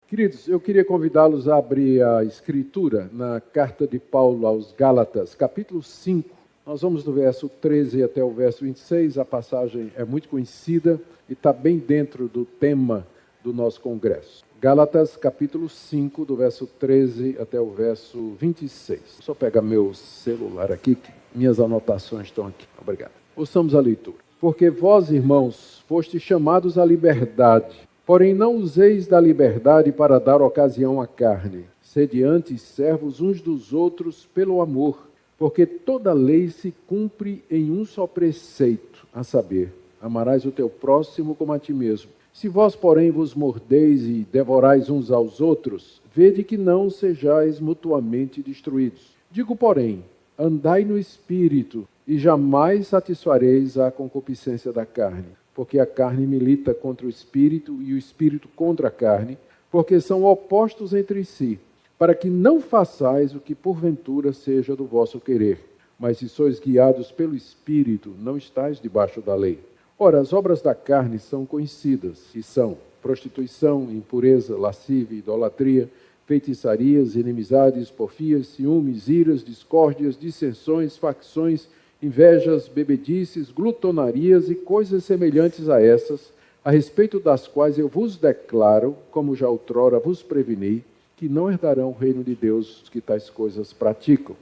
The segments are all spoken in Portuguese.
Queridos, eu queria convidá-los a abrir a escritura na carta de Paulo aos Gálatas, capítulo 5. Nós vamos do verso 13 até o verso 26. A passagem é muito conhecida e está bem dentro do tema do nosso congresso. Gálatas, capítulo 5, do verso 13 até o verso 26. Vou só pegar meu celular aqui, que minhas anotações estão aqui. Obrigado. Ouçamos a leitura. Porque vós, irmãos, fostes chamados à liberdade. Porém, não useis da liberdade para dar ocasião à carne. Sede antes servos uns dos outros pelo amor, porque toda lei se cumpre em um só preceito, a saber, amarás o teu próximo como a ti mesmo. Se vós, porém, vos mordeis e devorais uns aos outros, vede que não sejais mutuamente destruídos. Digo, porém, andai no Espírito, e jamais satisfareis a concupiscência da carne. Porque a carne milita contra o Espírito e o Espírito contra a carne, porque são opostos entre si, para que não façais o que porventura seja do vosso querer. Mas se sois guiados pelo Espírito, não estáis debaixo da lei. Ora, as obras da carne são conhecidas, e são prostituição, impureza, lascívia, idolatria, feitiçarias, inimizades, porfias, ciúmes, iras, discórdias, dissensões, facções, invejas, bebedices, glutonarias e coisas semelhantes a essas, a respeito das quais eu vos declaro, como já outrora vos preveni, que não herdarão o reino de Deus os que tais coisas praticam.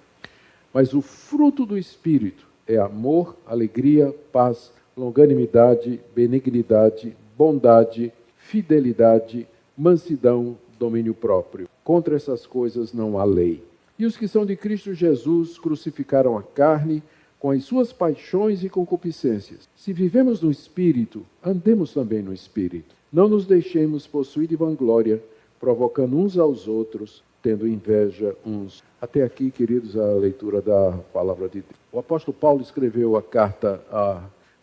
Mas o fruto do Espírito é amor, alegria, paz, longanimidade, benignidade, bondade, fidelidade, mansidão, domínio próprio. Contra essas coisas não há lei. E os que são de Cristo Jesus crucificaram a carne com as suas paixões e concupiscências. Se vivemos no Espírito, andemos também no Espírito. Não nos deixemos possuir de vanglória, provocando uns aos outros, tendo inveja uns. Até aqui, queridos, a leitura da palavra de Deus. O apóstolo Paulo escreveu a carta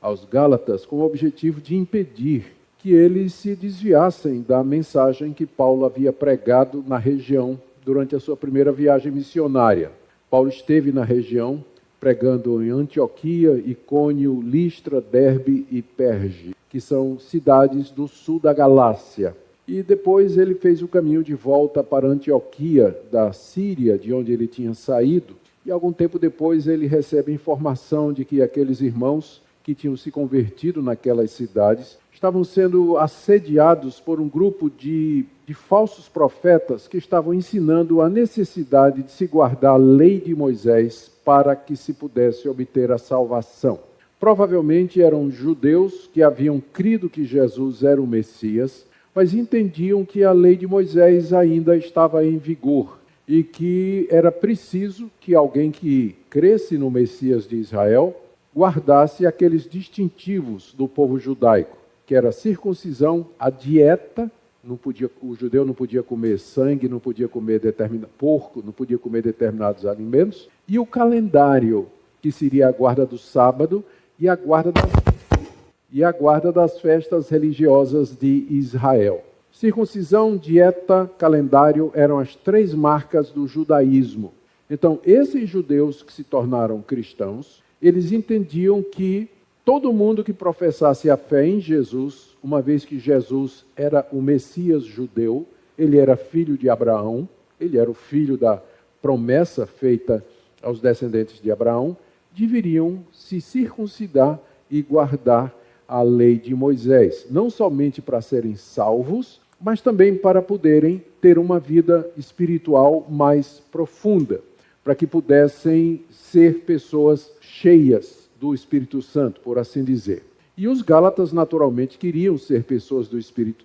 aos Gálatas com o objetivo de impedir que eles se desviassem da mensagem que Paulo havia pregado na região durante a sua primeira viagem missionária. Paulo esteve na região pregando em Antioquia, Icônio, Listra, Derbe e Perge, que são cidades do sul da Galácia. E depois ele fez o caminho de volta para Antioquia, da Síria, de onde ele tinha saído. E algum tempo depois ele recebe informação de que aqueles irmãos que tinham se convertido naquelas cidades estavam sendo assediados por um grupo de falsos profetas que estavam ensinando a necessidade de se guardar a lei de Moisés para que se pudesse obter a salvação. Provavelmente eram judeus que haviam crido que Jesus era o Messias, mas entendiam que a lei de Moisés ainda estava em vigor e que era preciso que alguém que cresce no Messias de Israel guardasse aqueles distintivos do povo judaico, que era a circuncisão, a dieta. O judeu não podia comer sangue, não podia comer porco, não podia comer determinados alimentos, e o calendário, que seria a guarda do sábado e a guarda das festas religiosas de Israel. Circuncisão, dieta, calendário eram as três marcas do judaísmo. Então, esses judeus que se tornaram cristãos, eles entendiam que todo mundo que professasse a fé em Jesus, uma vez que Jesus era o Messias judeu, ele era filho de Abraão, ele era o filho da promessa feita aos descendentes de Abraão, deveriam se circuncidar e guardar a lei de Moisés, não somente para serem salvos, mas também para poderem ter uma vida espiritual mais profunda, para que pudessem ser pessoas cheias do Espírito Santo, por assim dizer. E os Gálatas, naturalmente, queriam ser pessoas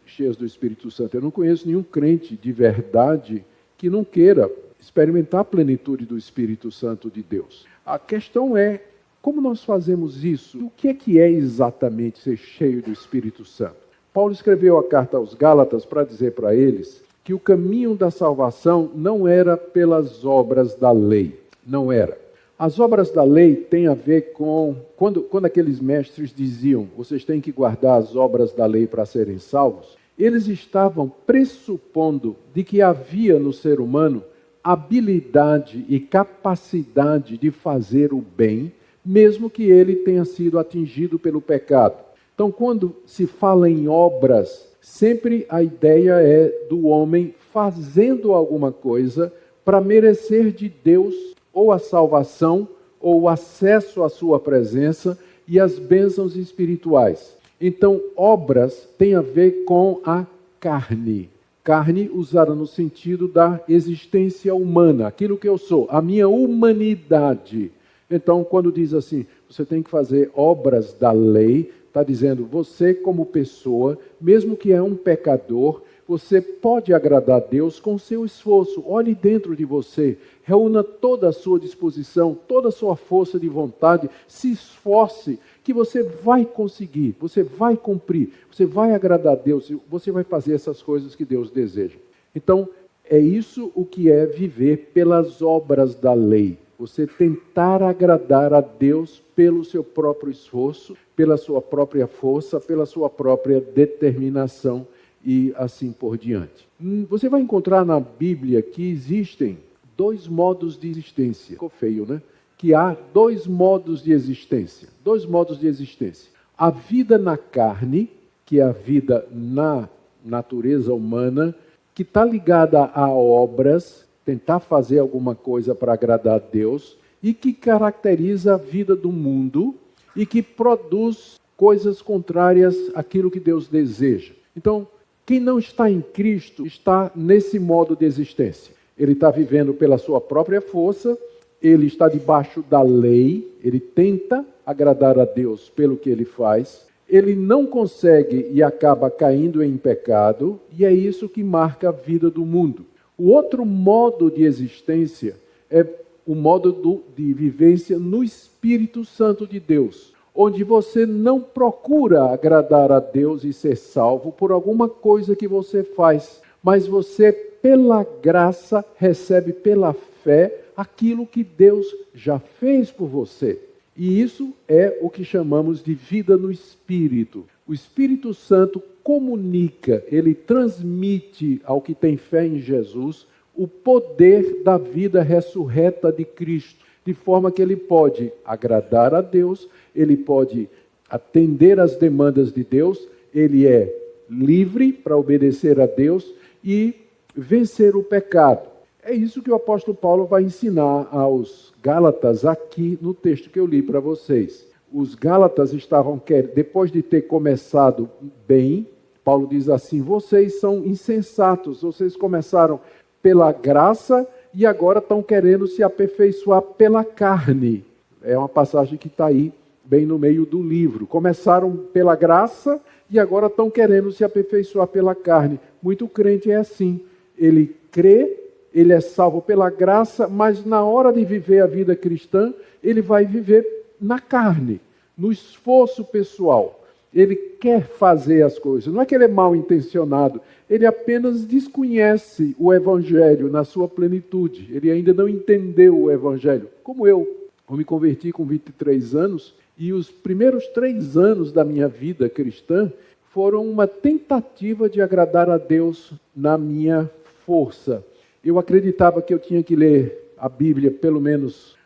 cheias do Espírito Santo. Eu não conheço nenhum crente de verdade que não queira experimentar a plenitude do Espírito Santo de Deus. A questão é, como nós fazemos isso? O que é exatamente ser cheio do Espírito Santo? Paulo escreveu a carta aos Gálatas para dizer para eles que o caminho da salvação não era pelas obras da lei. Não era. As obras da lei têm a ver com... Quando aqueles mestres diziam, vocês têm que guardar as obras da lei para serem salvos, eles estavam pressupondo de que havia no ser humano habilidade e capacidade de fazer o bem, mesmo que ele tenha sido atingido pelo pecado. Então, quando se fala em obras, Sempre a ideia é do homem fazendo alguma coisa para merecer de Deus ou a salvação, ou o acesso à sua presença e as bênçãos espirituais. Então, obras têm a ver com a carne. Carne usada no sentido da existência humana, aquilo que eu sou, a minha humanidade. Então, quando diz assim, você tem que fazer obras da lei, está dizendo, você como pessoa, mesmo que é um pecador, você pode agradar a Deus com o seu esforço. Olhe dentro de você, reúna toda a sua disposição, toda a sua força de vontade, se esforce, que você vai conseguir, você vai cumprir, você vai agradar a Deus, você vai fazer essas coisas que Deus deseja. Então, é isso o que é viver pelas obras da lei. Você tentar agradar a Deus pelo seu próprio esforço, pela sua própria força, pela sua própria determinação e assim por diante. Você vai encontrar na Bíblia que existem dois modos de existência. Ficou feio, né? Que há dois modos de existência. Dois modos de existência. A vida na carne, que é a vida na natureza humana, que está ligada a obras, tentar fazer alguma coisa para agradar a Deus, e que caracteriza a vida do mundo e que produz coisas contrárias àquilo que Deus deseja. Então, quem não está em Cristo está nesse modo de existência. Ele está vivendo pela sua própria força, ele está debaixo da lei, ele tenta agradar a Deus pelo que ele faz, ele não consegue e acaba caindo em pecado, e é isso que marca a vida do mundo. O outro modo de existência é o modo de vivência no Espírito Santo de Deus, onde você não procura agradar a Deus e ser salvo por alguma coisa que você faz, mas você, pela graça, recebe pela fé aquilo que Deus já fez por você. E isso é o que chamamos de vida no Espírito. O Espírito Santo comunica, ele transmite ao que tem fé em Jesus o poder da vida ressurreta de Cristo, de forma que ele pode agradar a Deus, ele pode atender às demandas de Deus, ele é livre para obedecer a Deus e vencer o pecado. É isso que o apóstolo Paulo vai ensinar aos Gálatas aqui no texto que eu li para vocês. Os Gálatas estavam, depois de ter começado bem, Paulo diz assim, vocês são insensatos, vocês começaram pela graça e agora estão querendo se aperfeiçoar pela carne. É uma passagem que está aí, bem no meio do livro. Começaram pela graça e agora estão querendo se aperfeiçoar pela carne. Muito crente é assim. Ele crê, ele é salvo pela graça, mas na hora de viver a vida cristã, ele vai viver na carne, no esforço pessoal. Ele quer fazer as coisas. Não é que ele é mal intencionado, ele apenas desconhece o Evangelho na sua plenitude. Ele ainda não entendeu o Evangelho. Como eu me converti com 23 anos e os primeiros 3 anos da minha vida cristã foram uma tentativa de agradar a Deus na minha força. Eu acreditava que eu tinha que ler a Bíblia pelo menos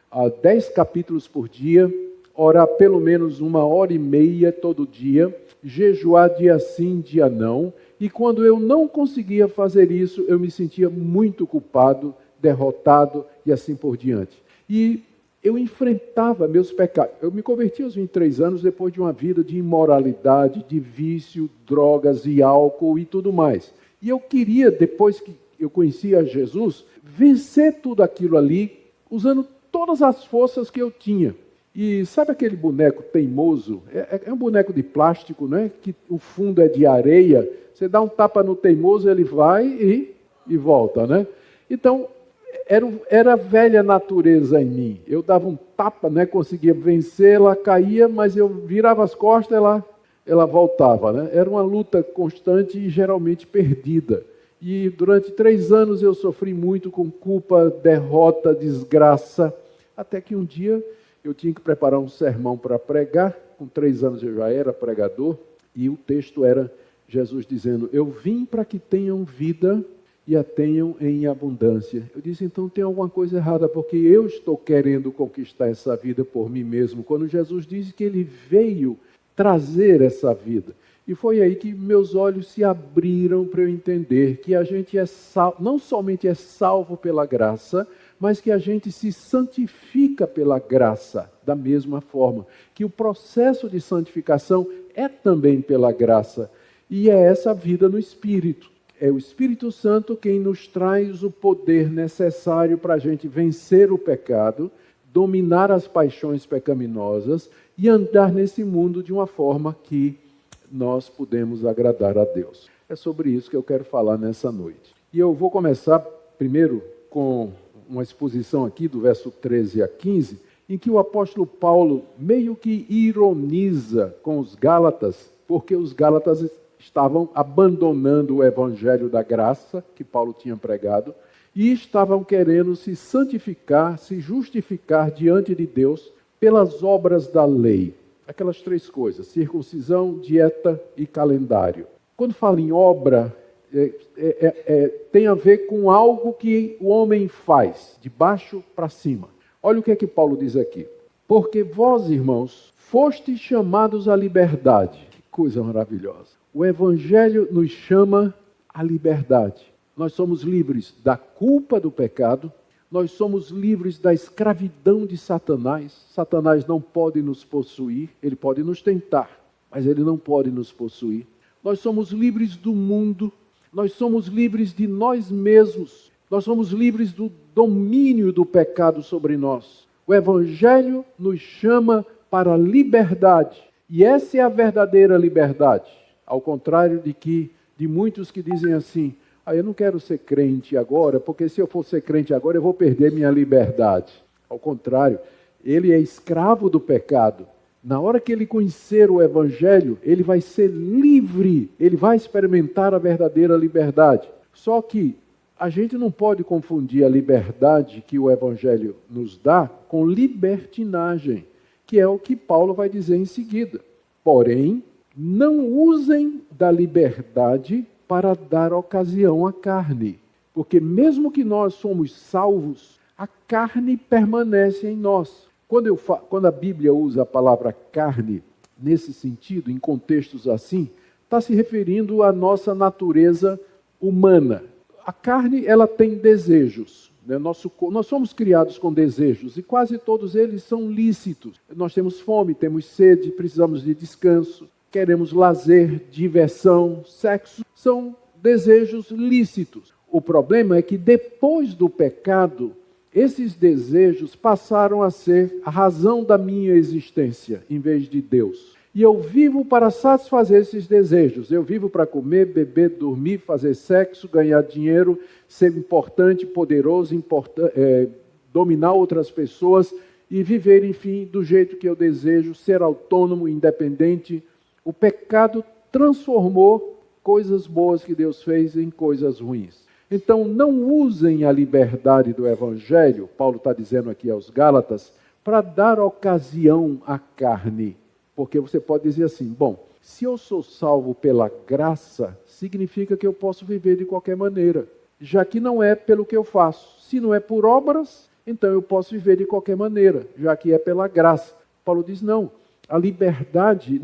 10 capítulos por dia, orar pelo menos 1h30 todo dia, jejuar dia sim, dia não. E quando eu não conseguia fazer isso, eu me sentia muito culpado, derrotado e assim por diante. E eu enfrentava meus pecados. Eu me converti aos 23 anos depois de uma vida de imoralidade, de vício, drogas e álcool e tudo mais. E eu queria, depois que eu conhecia Jesus, vencer tudo aquilo ali, usando todas as forças que eu tinha. E sabe aquele boneco teimoso? É um boneco de plástico, né? Que o fundo é de areia. Você dá um tapa no teimoso, ele vai e volta, né? Então, era a velha natureza em mim. Eu dava um tapa, né? Conseguia vencer, ela caía, mas eu virava as costas, ela voltava, né? Era uma luta constante e geralmente perdida. E durante 3 anos eu sofri muito com culpa, derrota, desgraça, até que um dia eu tinha que preparar um sermão para pregar. Com 3 anos eu já era pregador, e o texto era Jesus dizendo, eu vim para que tenham vida e a tenham em abundância. Eu disse, então tem alguma coisa errada, porque eu estou querendo conquistar essa vida por mim mesmo, quando Jesus disse que ele veio trazer essa vida. E foi aí que meus olhos se abriram para eu entender que a gente não somente é salvo pela graça, mas que a gente se santifica pela graça da mesma forma. Que o processo de santificação é também pela graça. E é essa vida no Espírito. É o Espírito Santo quem nos traz o poder necessário para a gente vencer o pecado, dominar as paixões pecaminosas e andar nesse mundo de uma forma que nós podemos agradar a Deus. É sobre isso que eu quero falar nessa noite. E eu vou começar primeiro com uma exposição aqui do verso 13 a 15, em que o apóstolo Paulo meio que ironiza com os Gálatas, porque os Gálatas estavam abandonando o evangelho da graça que Paulo tinha pregado e estavam querendo se santificar, se justificar diante de Deus pelas obras da lei. Aquelas três coisas: circuncisão, dieta e calendário. Quando fala em obra, tem a ver com algo que o homem faz, de baixo para cima. Olha o que é que Paulo diz aqui. Porque vós, irmãos, fostes chamados à liberdade. Que coisa maravilhosa. O Evangelho nos chama à liberdade. Nós somos livres da culpa do pecado, nós somos livres da escravidão de Satanás. Satanás não pode nos possuir, ele pode nos tentar, mas ele não pode nos possuir. Nós somos livres do mundo, nós somos livres de nós mesmos, nós somos livres do domínio do pecado sobre nós. O Evangelho nos chama para a liberdade, e essa é a verdadeira liberdade. Ao contrário de muitos que dizem assim: eu não quero ser crente agora, porque se eu for ser crente agora eu vou perder minha liberdade. Ao contrário, ele é escravo do pecado. Na hora que ele conhecer o Evangelho, ele vai ser livre, ele vai experimentar a verdadeira liberdade. Só que a gente não pode confundir a liberdade que o Evangelho nos dá com libertinagem, que é o que Paulo vai dizer em seguida. Porém, não usem da liberdade para dar ocasião à carne, porque mesmo que nós somos salvos, a carne permanece em nós. Quando a Bíblia usa a palavra carne nesse sentido, em contextos assim, está se referindo à nossa natureza humana. A carne, ela tem desejos, né? Nós somos criados com desejos e quase todos eles são lícitos. Nós temos fome, temos sede, precisamos de descanso. Queremos lazer, diversão, sexo, são desejos lícitos. O problema é que depois do pecado, esses desejos passaram a ser a razão da minha existência, em vez de Deus. E eu vivo para satisfazer esses desejos. Eu vivo para comer, beber, dormir, fazer sexo, ganhar dinheiro, ser importante, poderoso, dominar outras pessoas e viver, enfim, do jeito que eu desejo, ser autônomo, independente. O pecado transformou coisas boas que Deus fez em coisas ruins. Então, não usem a liberdade do Evangelho, Paulo está dizendo aqui aos Gálatas, para dar ocasião à carne. Porque você pode dizer assim: bom, se eu sou salvo pela graça, significa que eu posso viver de qualquer maneira, já que não é pelo que eu faço. Se não é por obras, então eu posso viver de qualquer maneira, já que é pela graça. Paulo diz: não. A liberdade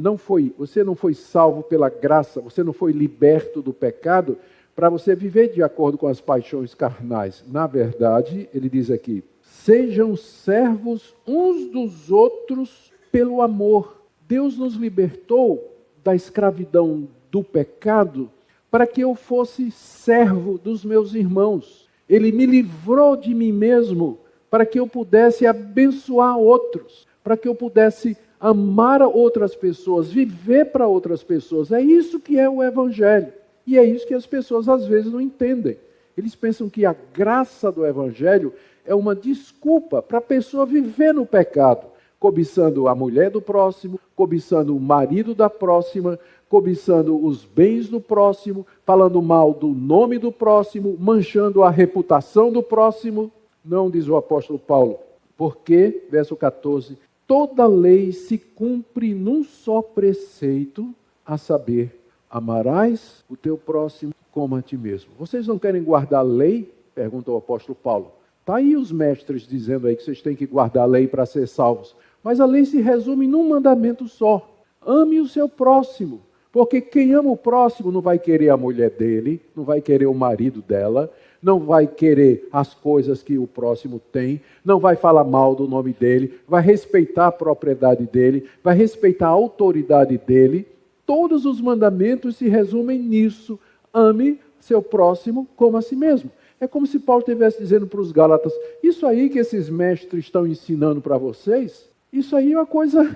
você não foi salvo pela graça, você não foi liberto do pecado para você viver de acordo com as paixões carnais. Na verdade, ele diz aqui: sejam servos uns dos outros pelo amor. Deus nos libertou da escravidão do pecado para que eu fosse servo dos meus irmãos. Ele me livrou de mim mesmo para que eu pudesse abençoar outros, para que eu pudesse amar outras pessoas, viver para outras pessoas. É isso que é o Evangelho. E é isso que as pessoas às vezes não entendem. Eles pensam que a graça do Evangelho é uma desculpa para a pessoa viver no pecado, cobiçando a mulher do próximo, cobiçando o marido da próxima, cobiçando os bens do próximo, falando mal do nome do próximo, manchando a reputação do próximo. Não, diz o apóstolo Paulo, porque, verso 14, toda lei se cumpre num só preceito, a saber, amarás o teu próximo como a ti mesmo. Vocês não querem guardar a lei? Pergunta o apóstolo Paulo. Está aí os mestres dizendo aí que vocês têm que guardar a lei para ser salvos. Mas a lei se resume num mandamento só. Ame o seu próximo. Porque quem ama o próximo não vai querer a mulher dele, não vai querer o marido dela, não vai querer as coisas que o próximo tem, não vai falar mal do nome dele, vai respeitar a propriedade dele, vai respeitar a autoridade dele. Todos os mandamentos se resumem nisso. Ame seu próximo como a si mesmo. É como se Paulo estivesse dizendo para os Gálatas, isso aí que esses mestres estão ensinando para vocês, isso aí é uma coisa,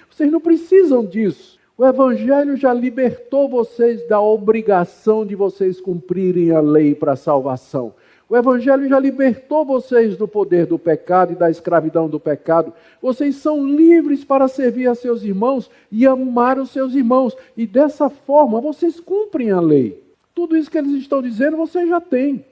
vocês não precisam disso. O Evangelho já libertou vocês da obrigação de vocês cumprirem a lei para a salvação. O Evangelho já libertou vocês do poder do pecado e da escravidão do pecado. Vocês são livres para servir a seus irmãos e amar os seus irmãos. E dessa forma vocês cumprem a lei. Tudo isso que eles estão dizendo vocês já têm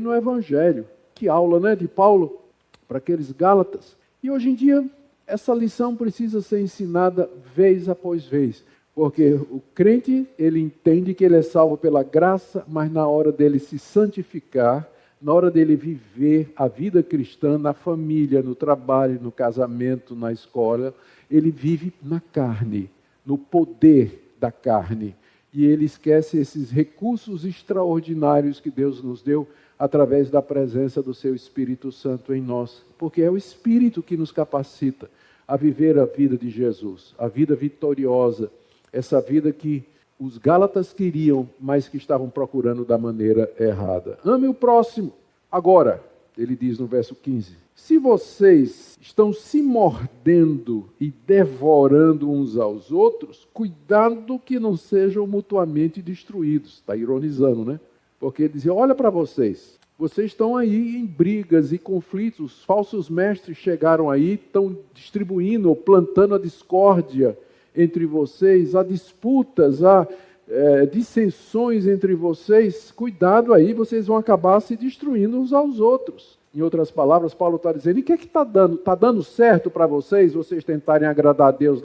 no Evangelho. Que aula, né, de Paulo para aqueles Gálatas. E hoje em dia essa lição precisa ser ensinada vez após vez. Porque o crente, ele entende que ele é salvo pela graça, mas na hora dele se santificar, na hora dele viver a vida cristã na família, no trabalho, no casamento, na escola, ele vive na carne, no poder da carne. E ele esquece esses recursos extraordinários que Deus nos deu através da presença do seu Espírito Santo em nós. Porque é o Espírito que nos capacita a viver a vida de Jesus, a vida vitoriosa, essa vida que os Gálatas queriam, mas que estavam procurando da maneira errada. Ame o próximo. Agora, ele diz no verso 15, se vocês estão se mordendo e devorando uns aos outros, cuidado que não sejam mutuamente destruídos. Está ironizando, né? Porque ele dizia, olha para vocês estão aí em brigas e conflitos, os falsos mestres chegaram aí, estão distribuindo ou plantando a discórdia entre vocês, há disputas, há dissensões entre vocês, cuidado aí, vocês vão acabar se destruindo uns aos outros. Em outras palavras, Paulo está dizendo, e o que é que está dando? Está dando certo para vocês tentarem agradar a Deus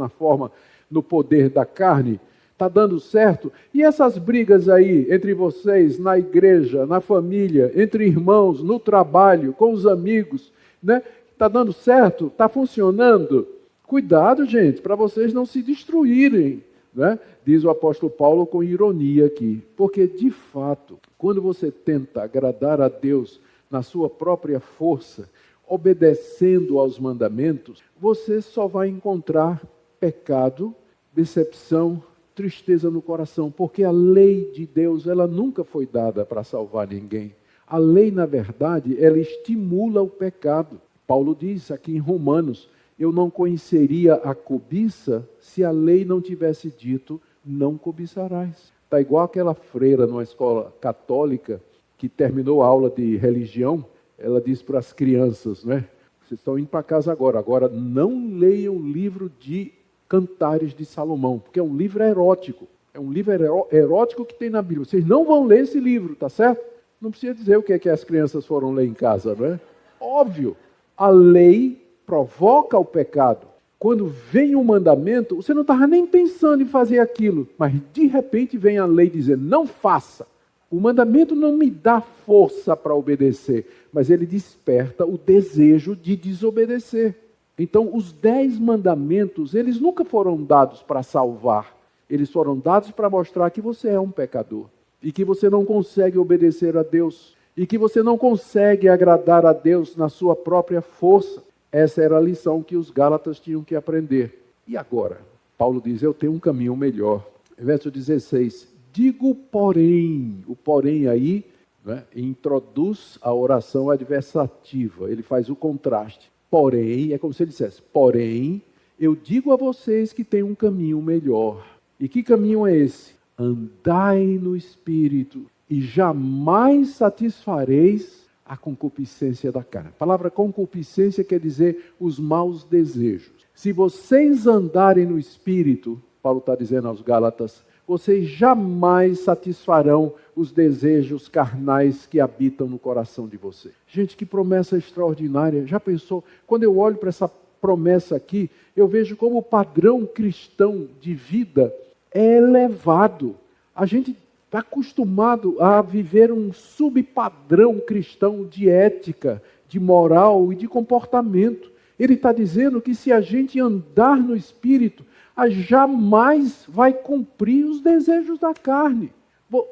no poder da carne? Está dando certo? E essas brigas aí entre vocês, na igreja, na família, entre irmãos, no trabalho, com os amigos, né? Está dando certo? Está funcionando? Cuidado, gente, para vocês não se destruírem, né? Diz o apóstolo Paulo com ironia aqui. Porque, de fato, quando você tenta agradar a Deus na sua própria força, obedecendo aos mandamentos, você só vai encontrar pecado, decepção, tristeza no coração, porque a lei de Deus, ela nunca foi dada para salvar ninguém. A lei, na verdade, ela estimula o pecado. Paulo diz aqui em Romanos, eu não conheceria a cobiça se a lei não tivesse dito, não cobiçarás. Está igual aquela freira numa escola católica que terminou a aula de religião, ela diz para as crianças, né? Vocês estão indo para casa agora não leiam o livro de Cantares de Salomão, porque é um livro erótico. É um livro erótico que tem na Bíblia. Vocês não vão ler esse livro, tá certo? Não precisa dizer o que é que as crianças foram ler em casa, não é? Óbvio, a lei provoca o pecado. Quando vem um mandamento, você não estava nem pensando em fazer aquilo, mas de repente vem a lei dizendo, não faça. O mandamento não me dá força para obedecer, mas ele desperta o desejo de desobedecer. Então, os 10 mandamentos, eles nunca foram dados para salvar. Eles foram dados para mostrar que você é um pecador. E que você não consegue obedecer a Deus. E que você não consegue agradar a Deus na sua própria força. Essa era a lição que os Gálatas tinham que aprender. E agora? Paulo diz, eu tenho um caminho melhor. Verso 16. Digo, porém. O porém aí, né, introduz a oração adversativa. Ele faz o contraste. Porém, é como se ele dissesse, porém, eu digo a vocês que tem um caminho melhor. E que caminho é esse? Andai no Espírito e jamais satisfareis a concupiscência da carne. A palavra concupiscência quer dizer os maus desejos. Se vocês andarem no Espírito, Paulo está dizendo aos Gálatas, vocês jamais satisfarão os desejos carnais que habitam no coração de vocês. Gente, que promessa extraordinária. Já pensou? Quando eu olho para essa promessa aqui, eu vejo como o padrão cristão de vida é elevado. A gente está acostumado a viver um subpadrão cristão de ética, de moral e de comportamento. Ele está dizendo que se a gente andar no Espírito, jamais vai cumprir os desejos da carne.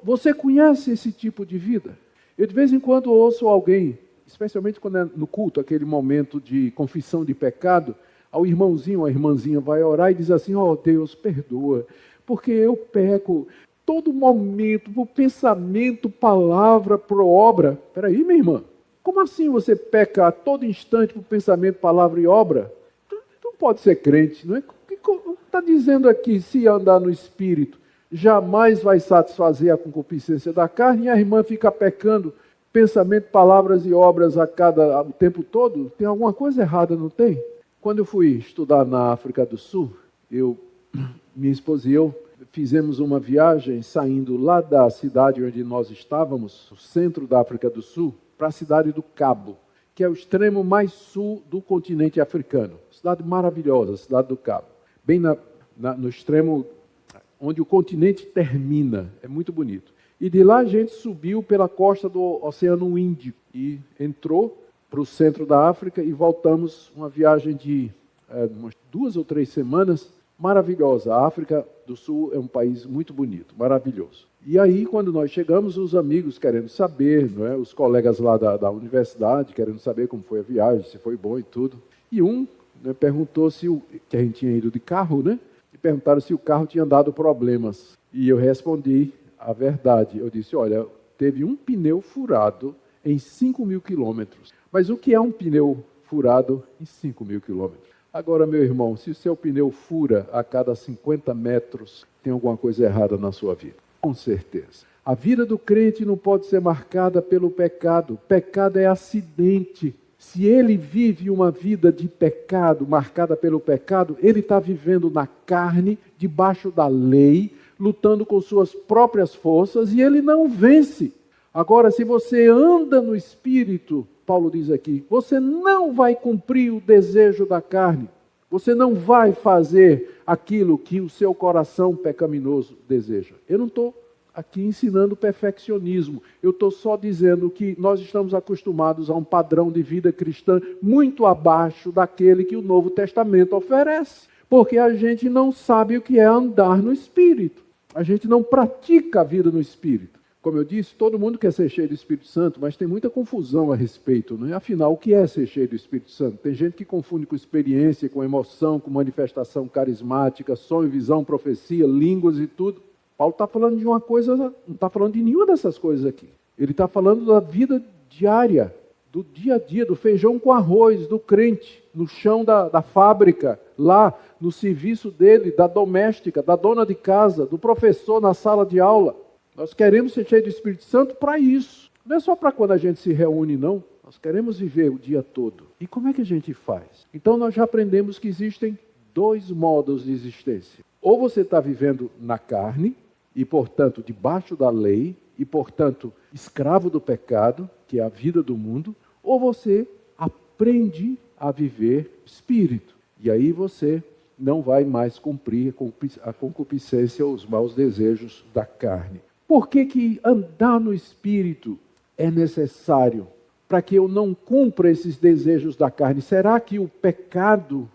Você conhece esse tipo de vida? Eu de vez em quando ouço alguém, especialmente quando é no culto, aquele momento de confissão de pecado, ao irmãozinho ou a irmãzinha vai orar e diz assim: ó Deus, perdoa, porque eu peco todo momento, por pensamento, palavra, por obra. Espera aí, minha irmã, como assim você peca a todo instante por pensamento, palavra e obra? Tu não pode ser crente, não é? Está dizendo aqui, se andar no Espírito, jamais vai satisfazer a concupiscência da carne, e a irmã fica pecando pensamento, palavras e obras o tempo todo. Tem alguma coisa errada, não tem? Quando eu fui estudar na África do Sul, minha esposa e eu fizemos uma viagem saindo lá da cidade onde nós estávamos, o centro da África do Sul, para a cidade do Cabo, que é o extremo mais sul do continente africano. Cidade maravilhosa, a cidade do Cabo. Bem no extremo onde o continente termina. É muito bonito. E de lá a gente subiu pela costa do Oceano Índico e entrou para o centro da África e voltamos uma viagem de umas 2 ou 3 semanas, maravilhosa. A África do Sul é um país muito bonito, maravilhoso. E aí, quando nós chegamos, os amigos querendo saber, não é? Os colegas lá da universidade querendo saber como foi a viagem, se foi bom e tudo. E perguntou que a gente tinha ido de carro, né? E perguntaram se o carro tinha dado problemas. E eu respondi a verdade. Eu disse: olha, teve um pneu furado em 5.000 quilômetros. Mas o que é um pneu furado em 5.000 quilômetros? Agora, meu irmão, se o seu pneu fura a cada 50 metros, tem alguma coisa errada na sua vida. Com certeza. A vida do crente não pode ser marcada pelo pecado. Pecado é acidente. Se ele vive uma vida de pecado, marcada pelo pecado, ele está vivendo na carne, debaixo da lei, lutando com suas próprias forças, e ele não vence. Agora, se você anda no Espírito, Paulo diz aqui, você não vai cumprir o desejo da carne. Você não vai fazer aquilo que o seu coração pecaminoso deseja. Eu não estou aqui ensinando perfeccionismo. Eu estou só dizendo que nós estamos acostumados a um padrão de vida cristã muito abaixo daquele que o Novo Testamento oferece. Porque a gente não sabe o que é andar no Espírito. A gente não pratica a vida no Espírito. Como eu disse, todo mundo quer ser cheio do Espírito Santo, mas tem muita confusão a respeito, né? Afinal, o que é ser cheio do Espírito Santo? Tem gente que confunde com experiência, com emoção, com manifestação carismática, sonho, visão, profecia, línguas e tudo. Paulo está falando de uma coisa, não está falando de nenhuma dessas coisas aqui. Ele está falando da vida diária, do dia a dia, do feijão com arroz, do crente, no chão da fábrica, lá no serviço dele, da doméstica, da dona de casa, do professor na sala de aula. Nós queremos ser cheios do Espírito Santo para isso. Não é só para quando a gente se reúne, não. Nós queremos viver o dia todo. E como é que a gente faz? Então nós já aprendemos que existem 2 modos de existência. Ou você está vivendo na carne, e portanto debaixo da lei, e portanto escravo do pecado, que é a vida do mundo, ou você aprende a viver Espírito. E aí você não vai mais cumprir a concupiscência ou os maus desejos da carne. Por que andar no Espírito é necessário? Para que eu não cumpra esses desejos da carne. Será que o pecado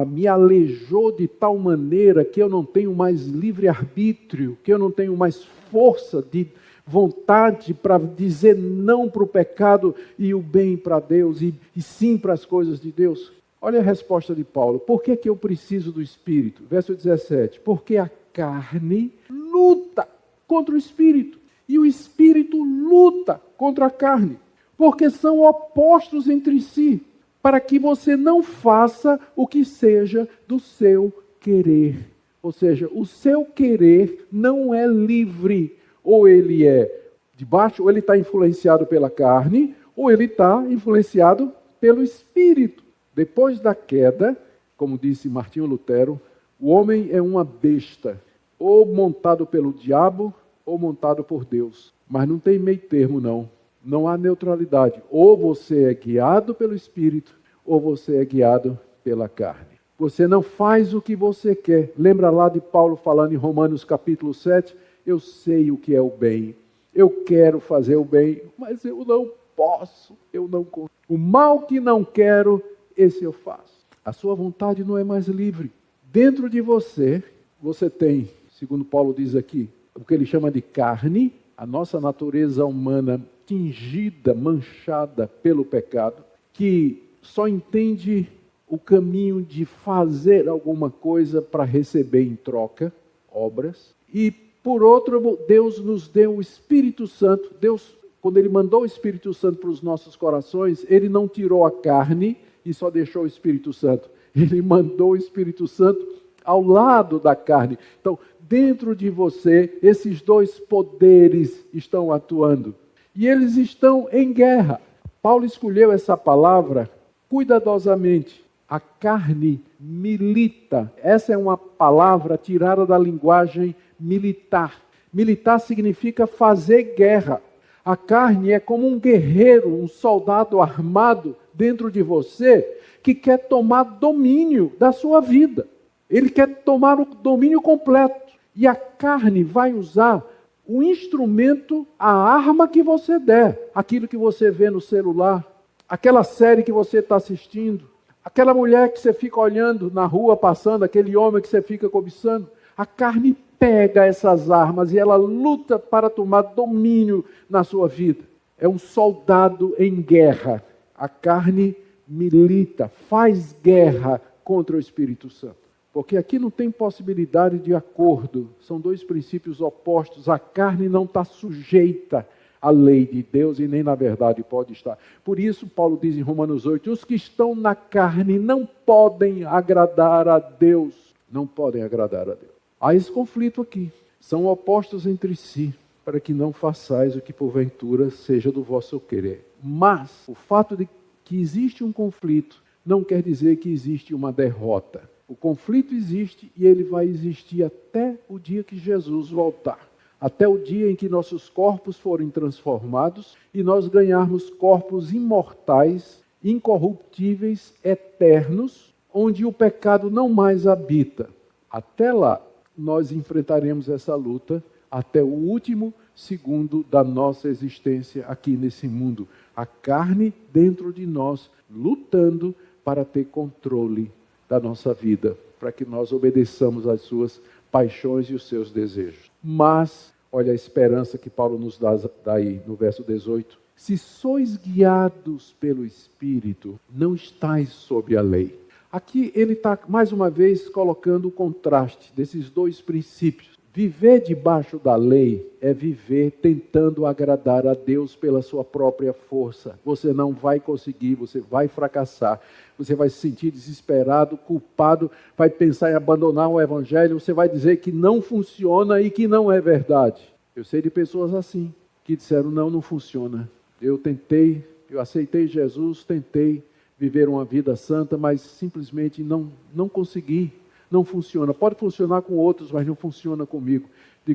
me aleijou de tal maneira que eu não tenho mais livre-arbítrio, que eu não tenho mais força de vontade para dizer não para o pecado e o bem para Deus e sim para as coisas de Deus? Olha a resposta de Paulo. Por que eu preciso do Espírito? Verso 17. Porque a carne luta contra o Espírito, e o Espírito luta contra a carne, porque são opostos entre si, para que você não faça o que seja do seu querer. Ou seja, o seu querer não é livre, ou ele é debaixo, ou ele está influenciado pela carne, ou ele está influenciado pelo Espírito. Depois da queda, como disse Martinho Lutero, o homem é uma besta, ou montado pelo diabo, ou montado por Deus. Mas não tem meio termo, não. Não há neutralidade. Ou você é guiado pelo Espírito, ou você é guiado pela carne. Você não faz o que você quer. Lembra lá de Paulo falando em Romanos capítulo 7? Eu sei o que é o bem. Eu quero fazer o bem, mas eu não posso. Eu não consigo. O mal que não quero, esse eu faço. A sua vontade não é mais livre. Dentro de você, você tem, segundo Paulo diz aqui, o que ele chama de carne, a nossa natureza humana tingida, manchada pelo pecado, que só entende o caminho de fazer alguma coisa para receber em troca obras. E, por outro, Deus nos deu o Espírito Santo. Deus, quando Ele mandou o Espírito Santo para os nossos corações, Ele não tirou a carne e só deixou o Espírito Santo. Ele mandou o Espírito Santo ao lado da carne. Então, dentro de você, esses dois poderes estão atuando. E eles estão em guerra. Paulo escolheu essa palavra cuidadosamente. A carne milita. Essa é uma palavra tirada da linguagem militar. Militar significa fazer guerra. A carne é como um guerreiro, um soldado armado dentro de você que quer tomar domínio da sua vida. Ele quer tomar o domínio completo. E a carne vai usar o instrumento, a arma que você der. Aquilo que você vê no celular, aquela série que você está assistindo, aquela mulher que você fica olhando na rua passando, aquele homem que você fica cobiçando. A carne pega essas armas e ela luta para tomar domínio na sua vida. É um soldado em guerra. A carne milita, faz guerra contra o Espírito Santo. Porque aqui não tem possibilidade de acordo. São dois princípios opostos. A carne não está sujeita à lei de Deus e nem na verdade pode estar. Por isso, Paulo diz em Romanos 8, os que estão na carne não podem agradar a Deus. Não podem agradar a Deus. Há esse conflito aqui. São opostos entre si, para que não façais o que porventura seja do vosso querer. Mas o fato de que existe um conflito não quer dizer que existe uma derrota. O conflito existe e ele vai existir até o dia que Jesus voltar. Até o dia em que nossos corpos forem transformados e nós ganharmos corpos imortais, incorruptíveis, eternos, onde o pecado não mais habita. Até lá, nós enfrentaremos essa luta até o último segundo da nossa existência aqui nesse mundo. A carne dentro de nós, lutando para ter controle da nossa vida, para que nós obedeçamos às suas paixões e os seus desejos. Mas, olha a esperança que Paulo nos dá aí no verso 18. Se sois guiados pelo Espírito, não estáis sob a lei. Aqui ele está, mais uma vez, colocando o contraste desses dois princípios. Viver debaixo da lei é viver tentando agradar a Deus pela sua própria força. Você não vai conseguir, você vai fracassar. Você vai se sentir desesperado, culpado, vai pensar em abandonar o Evangelho, você vai dizer que não funciona e que não é verdade. Eu sei de pessoas assim, que disseram, não funciona. Eu tentei, eu aceitei Jesus, tentei viver uma vida santa, mas simplesmente não consegui. Não funciona. Pode funcionar com outros, mas não funciona comigo.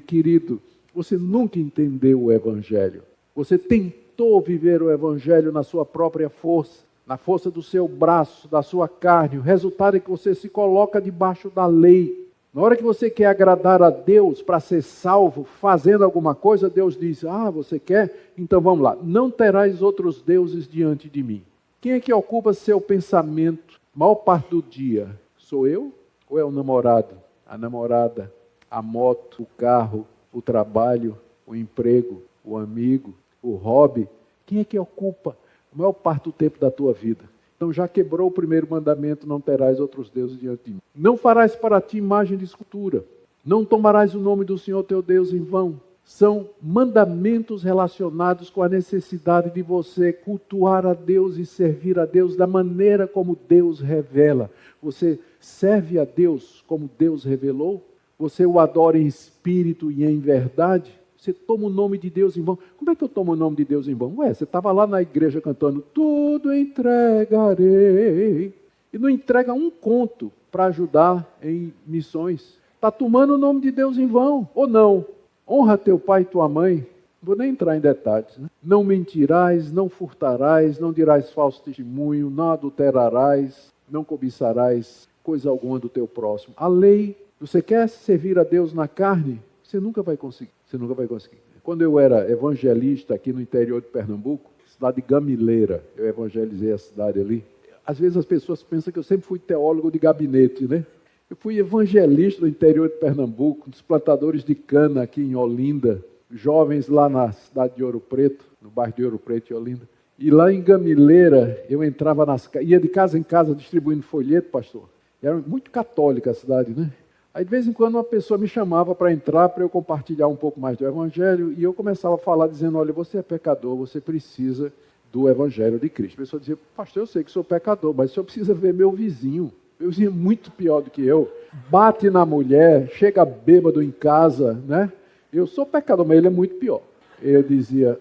Querido, você nunca entendeu o Evangelho. Você tentou viver o Evangelho na sua própria força, na força do seu braço, da sua carne. O resultado é que você se coloca debaixo da lei. Na hora que você quer agradar a Deus para ser salvo, fazendo alguma coisa, Deus diz, você quer? Então vamos lá. Não terás outros deuses diante de mim. Quem é que ocupa seu pensamento a maior parte do dia? Sou eu? Ou é o namorado, a namorada, a moto, o carro, o trabalho, o emprego, o amigo, o hobby? Quem é que ocupa a maior parte do tempo da tua vida? Então já quebrou o primeiro mandamento, não terás outros deuses diante de mim. Não farás para ti imagem de escultura. Não tomarás o nome do Senhor teu Deus em vão. São mandamentos relacionados com a necessidade de você cultuar a Deus e servir a Deus da maneira como Deus revela. Você serve a Deus como Deus revelou? Você o adora em espírito e em verdade? Você toma o nome de Deus em vão? Como é que eu tomo o nome de Deus em vão? Você estava lá na igreja cantando, tudo entregarei. E não entrega um conto para ajudar em missões. Está tomando o nome de Deus em vão, ou não? Honra teu pai e tua mãe. Não vou nem entrar em detalhes. Não mentirás, não furtarás, não dirás falso testemunho, não adulterarás, não cobiçarás coisa alguma do teu próximo. A lei, você quer servir a Deus na carne? Você nunca vai conseguir. Você nunca vai conseguir. Quando eu era evangelista aqui no interior de Pernambuco, cidade de Gamileira, eu evangelizei a cidade ali. Às vezes as pessoas pensam que eu sempre fui teólogo de gabinete, né? Eu fui evangelista no interior de Pernambuco, dos plantadores de cana aqui em Olinda, jovens lá na cidade de Ouro Preto, no bairro de Ouro Preto e Olinda. E lá em Gamileira, eu entrava ia de casa em casa distribuindo folheto, pastor. Era muito católica a cidade, né? Aí de vez em quando uma pessoa me chamava para entrar, para eu compartilhar um pouco mais do evangelho, e eu começava a falar dizendo, olha, você é pecador, você precisa do evangelho de Cristo. A pessoa dizia, pastor, eu sei que sou pecador, mas o senhor precisa ver meu vizinho. Meu vizinho é muito pior do que eu, bate na mulher, chega bêbado em casa, né? Eu sou pecador, mas ele é muito pior. Eu dizia,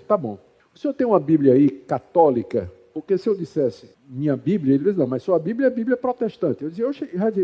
tá bom, o senhor tem uma Bíblia aí católica? Porque se eu dissesse minha Bíblia, ele dizia, não, mas sua Bíblia é Bíblia protestante. Eu dizia,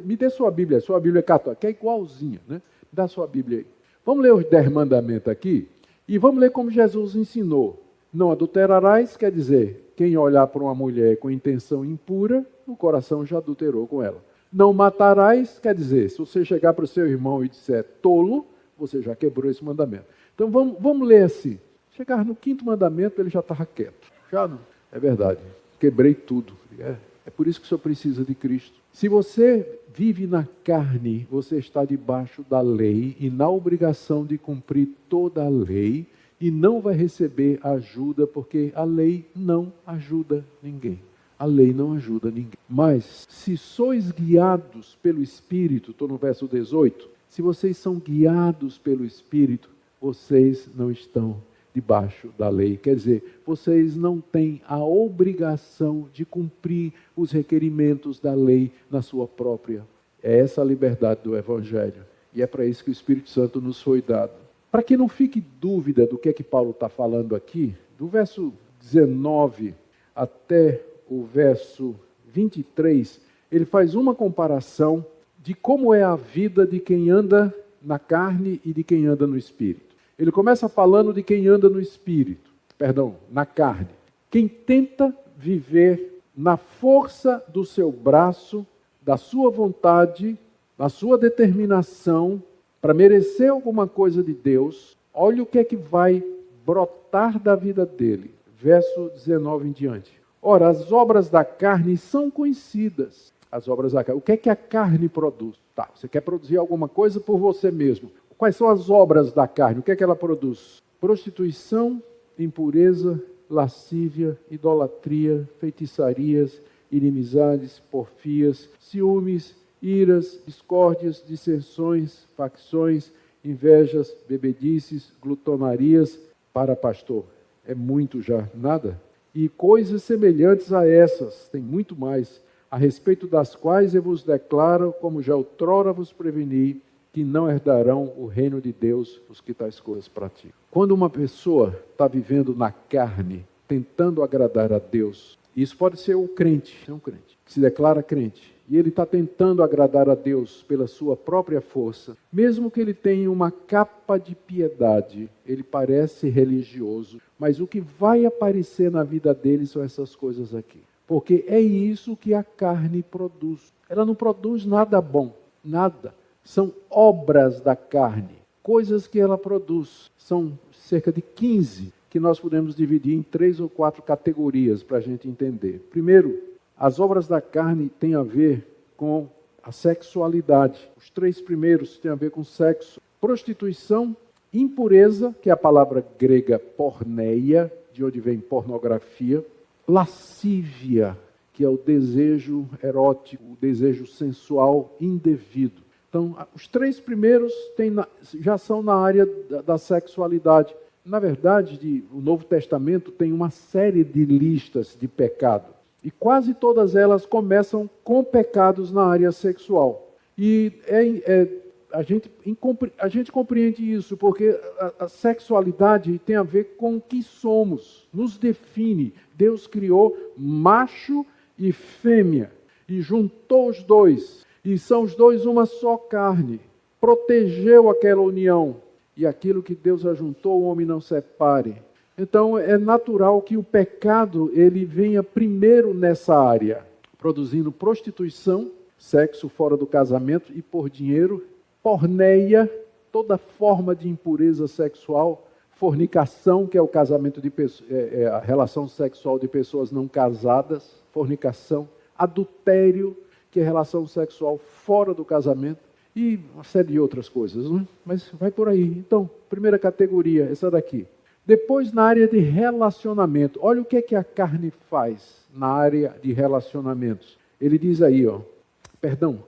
me dê sua Bíblia é católica, que é igualzinha, né? Me dá sua Bíblia aí. Vamos ler os 10 mandamentos aqui e vamos ler como Jesus ensinou. Não adulterarás, quer dizer, quem olhar para uma mulher com intenção impura, o coração já adulterou com ela. Não matarás, quer dizer, se você chegar para o seu irmão e disser tolo, você já quebrou esse mandamento. Então vamos ler assim. Chegar no 5º mandamento, ele já estava quieto. Já não. É verdade, quebrei tudo. É por isso que o senhor precisa de Cristo. Se você vive na carne, você está debaixo da lei e na obrigação de cumprir toda a lei e não vai receber ajuda, porque a lei não ajuda ninguém. A lei não ajuda ninguém. Mas, se sois guiados pelo Espírito, estou no verso 18, se vocês são guiados pelo Espírito, vocês não estão debaixo da lei. Quer dizer, vocês não têm a obrigação de cumprir os requerimentos da lei na sua própria. É essa a liberdade do Evangelho. E é para isso que o Espírito Santo nos foi dado. Para que não fique dúvida do que é que Paulo está falando aqui, do verso 19 até o verso 23, ele faz uma comparação de como é a vida de quem anda na carne e de quem anda no Espírito. Ele começa falando de quem anda no Espírito, na carne. Quem tenta viver na força do seu braço, da sua vontade, da sua determinação, para merecer alguma coisa de Deus, olha o que é que vai brotar da vida dele. Verso 19 em diante. Ora, as obras da carne são conhecidas. As obras da carne. O que é que a carne produz? Tá, você quer produzir alguma coisa por você mesmo. Quais são as obras da carne? O que é que ela produz? Prostituição, impureza, lascívia, idolatria, feitiçarias, inimizades, porfias, ciúmes, iras, discórdias, dissensões, facções, invejas, bebedices, glutonarias. Para pastor, é muito já, nada? E coisas semelhantes a essas, tem muito mais, a respeito das quais eu vos declaro, como já outrora vos preveni, que não herdarão o reino de Deus os que tais coisas praticam. Quando uma pessoa está vivendo na carne, tentando agradar a Deus, isso pode ser um crente, que se declara crente, e ele está tentando agradar a Deus pela sua própria força, mesmo que ele tenha uma capa de piedade, ele parece religioso, mas o que vai aparecer na vida dele são essas coisas aqui. Porque é isso que a carne produz. Ela não produz nada bom, nada. São obras da carne, coisas que ela produz. São cerca de 15 que nós podemos dividir em 3 ou 4 categorias para a gente entender. Primeiro, as obras da carne têm a ver com a sexualidade. Os 3 primeiros têm a ver com sexo. Prostituição, impureza, que é a palavra grega porneia, de onde vem pornografia. Lascívia, que é o desejo erótico, o desejo sensual indevido. Então, os 3 primeiros já são na área da sexualidade. Na verdade, o Novo Testamento tem uma série de listas de pecado. E quase todas elas começam com pecados na área sexual. E a gente compreende isso, porque a sexualidade tem a ver com o que somos, nos define. Deus criou macho e fêmea, e juntou os dois. E são os dois uma só carne. Protegeu aquela união. E aquilo que Deus ajuntou, o homem não separe. Então, é natural que o pecado ele venha primeiro nessa área, produzindo prostituição, sexo fora do casamento e por dinheiro, porneia, toda forma de impureza sexual, fornicação, que é o casamento de a relação sexual de pessoas não casadas, fornicação, adultério, que é relação sexual fora do casamento, e uma série de outras coisas, né? Mas vai por aí. Então, primeira categoria, essa daqui. Depois, na área de relacionamento, olha o que é que a carne faz na área de relacionamentos. Ele diz aí,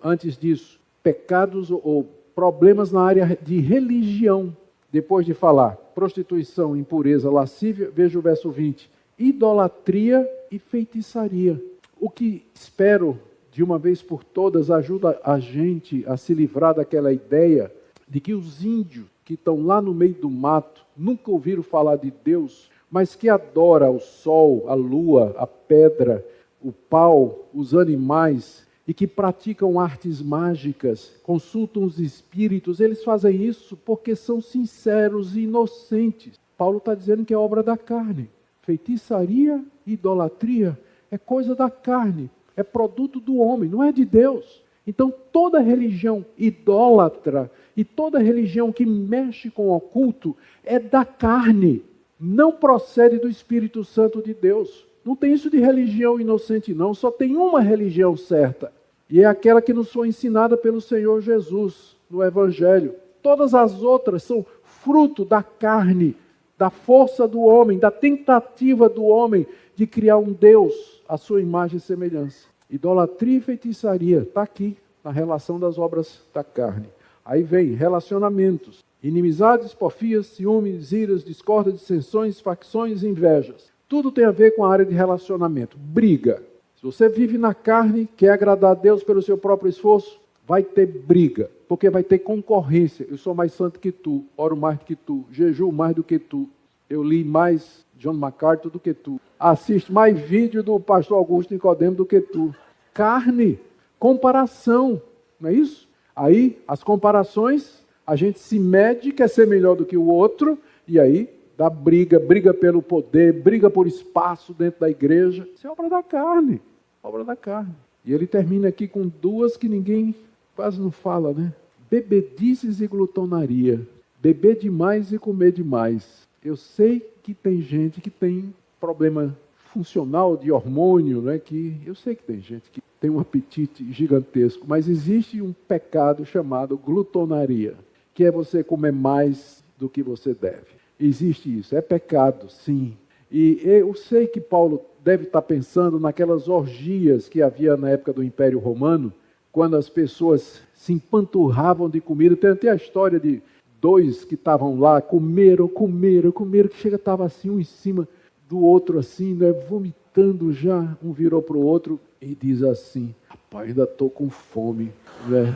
antes disso, pecados ou problemas na área de religião. Depois de falar prostituição, impureza, lascívia, veja o verso 20. Idolatria e feitiçaria. O que espero, de uma vez por todas, ajuda a gente a se livrar daquela ideia de que os índios que estão lá no meio do mato nunca ouviram falar de Deus, mas que adoram o sol, a lua, a pedra, o pau, os animais, e que praticam artes mágicas, consultam os espíritos. Eles fazem isso porque são sinceros e inocentes. Paulo está dizendo que é obra da carne. Feitiçaria, idolatria, é coisa da carne, é produto do homem, não é de Deus. Então toda religião idólatra e toda religião que mexe com o oculto é da carne, não procede do Espírito Santo de Deus. Não tem isso de religião inocente não, só tem uma religião certa, e é aquela que nos foi ensinada pelo Senhor Jesus no Evangelho. Todas as outras são fruto da carne, da força do homem, da tentativa do homem de criar um Deus à sua imagem e semelhança. Idolatria e feitiçaria, está aqui, na relação das obras da carne. Aí vem relacionamentos, inimizades, porfias, ciúmes, iras, discórdia, dissensões, facções e invejas. Tudo tem a ver com a área de relacionamento. Briga. Se você vive na carne, quer agradar a Deus pelo seu próprio esforço, vai ter briga, porque vai ter concorrência. Eu sou mais santo que tu, oro mais do que tu, jejuo mais do que tu, eu li mais John MacArthur do que tu, assisto mais vídeo do pastor Augusto Nicodemo do que tu. Carne, comparação, não é isso? Aí, as comparações, a gente se mede, quer ser melhor do que o outro, e aí dá briga, briga pelo poder, briga por espaço dentro da igreja. Isso é obra da carne, obra da carne. E ele termina aqui com duas que ninguém quase não fala, né? Bebedices e glutonaria. Beber demais e comer demais. Eu sei que tem gente que tem problema funcional de hormônio, né? Eu sei que tem gente que tem um apetite gigantesco, mas existe um pecado chamado glutonaria, que é você comer mais do que você deve. Existe isso, é pecado, sim. E eu sei que Paulo deve estar pensando naquelas orgias que havia na época do Império Romano, quando as pessoas se empanturravam de comida. Tem até a história de dois que estavam lá, comeram, que chega, estava assim, um em cima do outro, assim, né, vomitando já. Um virou para o outro e diz assim: rapaz, ainda estou com fome. Né?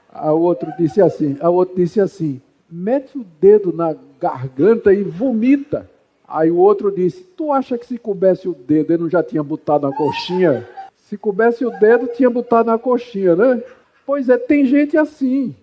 A outra disse assim, mete o dedo na garganta e vomita. Aí o outro disse: tu acha que se coubesse o dedo, ele não já tinha botado na coxinha? Se coubesse o dedo, tinha botado na coxinha, né? Pois é, tem gente assim.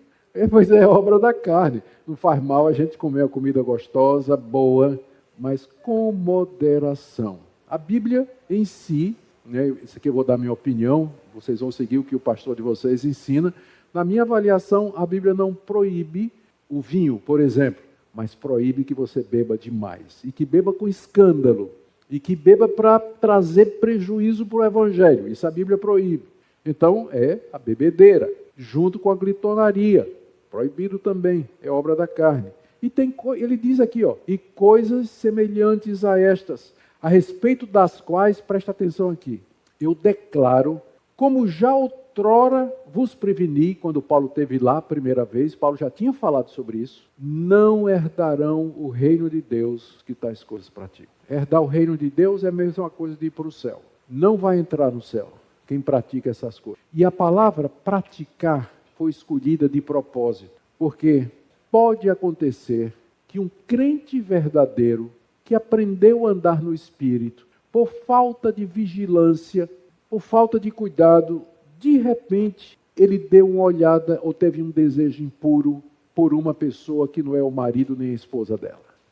Pois é, obra da carne. Não faz mal a gente comer uma comida gostosa, boa, mas com moderação. A Bíblia em si, né, isso aqui eu vou dar minha opinião, vocês vão seguir o que o pastor de vocês ensina. Na minha avaliação, a Bíblia não proíbe o vinho, por exemplo, mas proíbe que você beba demais, e que beba com escândalo, e que beba para trazer prejuízo para o Evangelho. Isso a Bíblia proíbe. Então, é a bebedeira, junto com a glitonaria, proibido também, é obra da carne. E ele diz aqui, e coisas semelhantes a estas, a respeito das quais, presta atenção aqui, eu declaro, como já outrora vos preveni, quando Paulo esteve lá a primeira vez, Paulo já tinha falado sobre isso, não herdarão o reino de Deus que tais coisas praticam. Herdar o reino de Deus é a mesma coisa de ir para o céu. Não vai entrar no céu quem pratica essas coisas. E a palavra praticar foi escolhida de propósito, porque pode acontecer que um crente verdadeiro que aprendeu a andar no Espírito, por falta de vigilância, por falta de cuidado, de repente ele deu uma olhada ou teve um desejo impuro por uma pessoa que não é o marido nem a esposa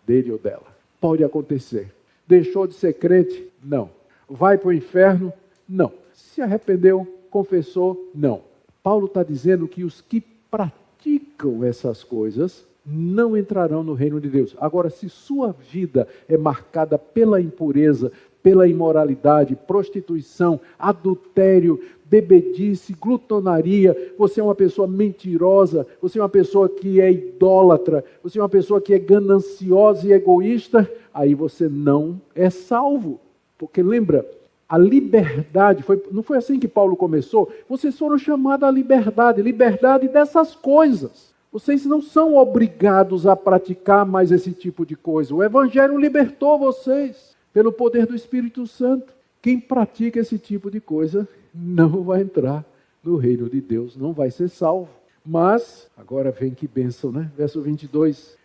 dele ou dela. Pode acontecer. Deixou de ser crente? Não. Vai para o inferno? Não. Se arrependeu, confessou? Não. Paulo está dizendo que os que praticam essas coisas não entrarão no reino de Deus. Agora, se sua vida é marcada pela impureza, pela imoralidade, prostituição, adultério, bebedice, glutonaria, você é uma pessoa mentirosa, você é uma pessoa que é idólatra, você é uma pessoa que é gananciosa e egoísta, aí você não é salvo. Porque lembra, a liberdade, não foi assim que Paulo começou? Vocês foram chamados à liberdade dessas coisas. Vocês não são obrigados a praticar mais esse tipo de coisa. O Evangelho libertou vocês pelo poder do Espírito Santo. Quem pratica esse tipo de coisa não vai entrar no reino de Deus, não vai ser salvo. Mas, agora vem que bênção, né? Verso 22.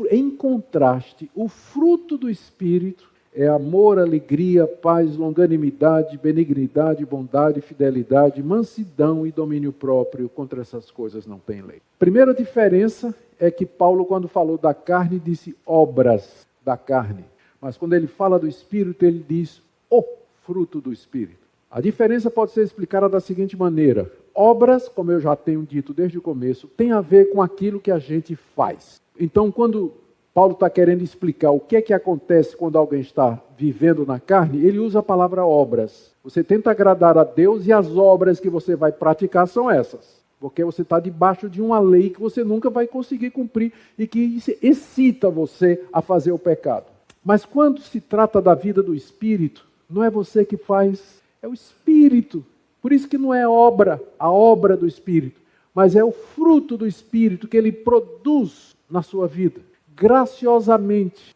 Em contraste, o fruto do Espírito é amor, alegria, paz, longanimidade, benignidade, bondade, fidelidade, mansidão e domínio próprio. Contra essas coisas não tem lei. Primeira diferença é que Paulo, quando falou da carne, disse obras da carne. Mas quando ele fala do Espírito, ele diz o fruto do Espírito. A diferença pode ser explicada da seguinte maneira. Obras, como eu já tenho dito desde o começo, tem a ver com aquilo que a gente faz. Então, quando Paulo está querendo explicar o que é que acontece quando alguém está vivendo na carne, ele usa a palavra obras. Você tenta agradar a Deus e as obras que você vai praticar são essas. Porque você está debaixo de uma lei que você nunca vai conseguir cumprir e que excita você a fazer o pecado. Mas quando se trata da vida do Espírito, não é você que faz, é o Espírito. Por isso que não é obra, a obra do Espírito, mas é o fruto do Espírito que ele produz na sua vida. Graciosamente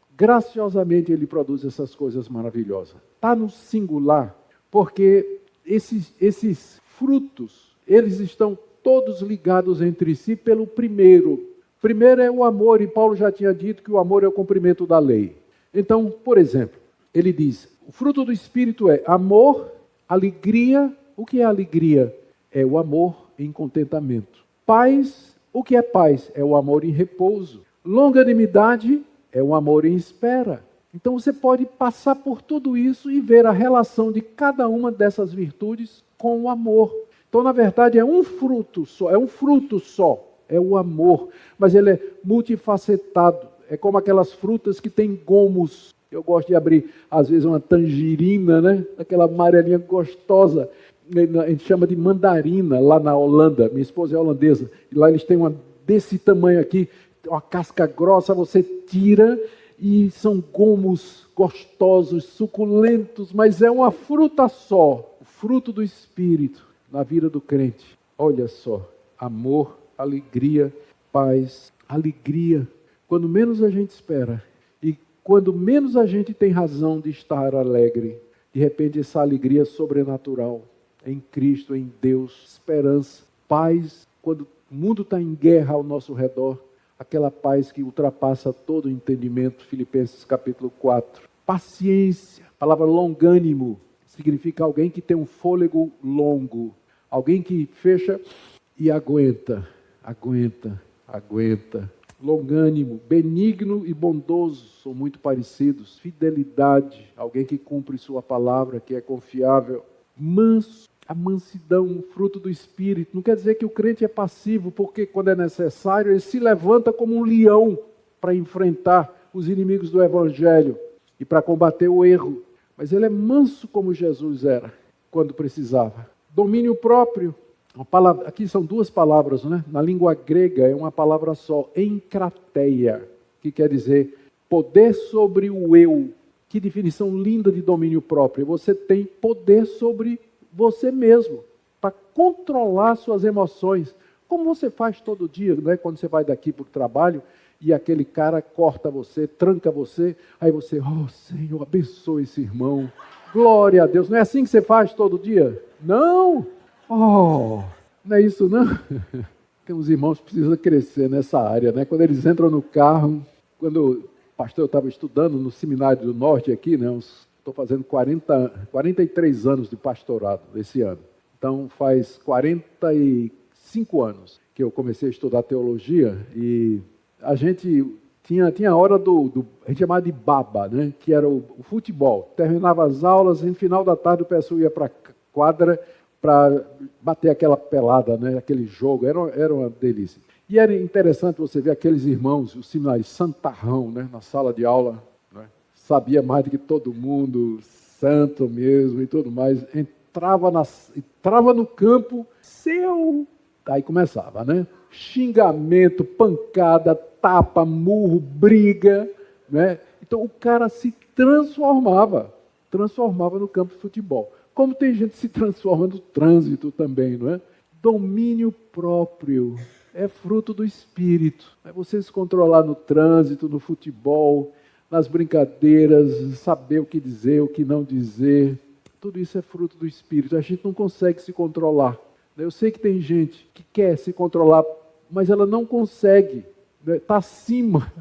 ele produz essas coisas maravilhosas. Está no singular, porque esses frutos, eles estão todos ligados entre si pelo primeiro. Primeiro é o amor, e Paulo já tinha dito que o amor é o cumprimento da lei. Então, por exemplo, ele diz, o fruto do Espírito é amor, alegria. O que é alegria? É o amor em contentamento. Paz, o que é paz? É o amor em repouso. Longanimidade é o amor em espera. Então você pode passar por tudo isso e ver a relação de cada uma dessas virtudes com o amor. Então, na verdade, é um fruto só, é o amor. Mas ele é multifacetado, é como aquelas frutas que têm gomos. Eu gosto de abrir, às vezes, uma tangerina, né? Aquela amarelinha gostosa. A gente chama de mandarina lá na Holanda. Minha esposa é holandesa. E lá eles têm uma desse tamanho aqui, uma casca grossa, você tira e são gomos gostosos, suculentos, mas é uma fruta só. O fruto do Espírito na vida do crente. Olha só, amor, alegria, paz, alegria. Quando menos a gente espera e quando menos a gente tem razão de estar alegre, de repente essa alegria sobrenatural em Cristo, em Deus, esperança, paz, quando o mundo está em guerra ao nosso redor, aquela paz que ultrapassa todo o entendimento, Filipenses capítulo 4. Paciência, a palavra longânimo, significa alguém que tem um fôlego longo, alguém que fecha e aguenta. Longânimo, benigno e bondoso são muito parecidos. Fidelidade, alguém que cumpre sua palavra, que é confiável. Manso, a mansidão, o fruto do Espírito. Não quer dizer que o crente é passivo, porque quando é necessário, ele se levanta como um leão para enfrentar os inimigos do Evangelho e para combater o erro. Mas ele é manso como Jesus era, quando precisava. Domínio próprio. Aqui são duas palavras, né? Na língua grega é uma palavra só, enkrateia, que quer dizer poder sobre o eu. Que definição linda de domínio próprio. Você tem poder sobre você mesmo, para controlar suas emoções, como você faz todo dia, não é? Quando você vai daqui para o trabalho e aquele cara corta você, tranca você, aí você, oh Senhor, abençoe esse irmão, glória a Deus. Não é assim que você faz todo dia? Não! Oh, não é isso não? Tem uns irmãos que precisam crescer nessa área, né? Quando eles entram no carro, quando pastor, eu estava estudando no Seminário do Norte aqui, né? Estou fazendo 43 anos de pastorado esse ano. Então faz 45 anos que eu comecei a estudar teologia e a gente tinha a hora a gente chamava de baba, né? Que era o futebol. Terminava as aulas e no final da tarde o pessoal ia para a quadra para bater aquela pelada, né? Aquele jogo, era uma delícia. E era interessante você ver aqueles irmãos, os seminários santarrão, né? Na sala de aula, né? Sabia mais do que todo mundo, santo mesmo e tudo mais, entrava no campo, aí começava, né? Xingamento, pancada, tapa, murro, briga, né? Então o cara se transformava no campo de futebol. Como tem gente que se transforma no trânsito também, não é? Domínio próprio é fruto do Espírito. É você se controlar no trânsito, no futebol, nas brincadeiras, saber o que dizer, o que não dizer. Tudo isso é fruto do Espírito. A gente não consegue se controlar. Eu sei que tem gente que quer se controlar, mas ela não consegue. Está acima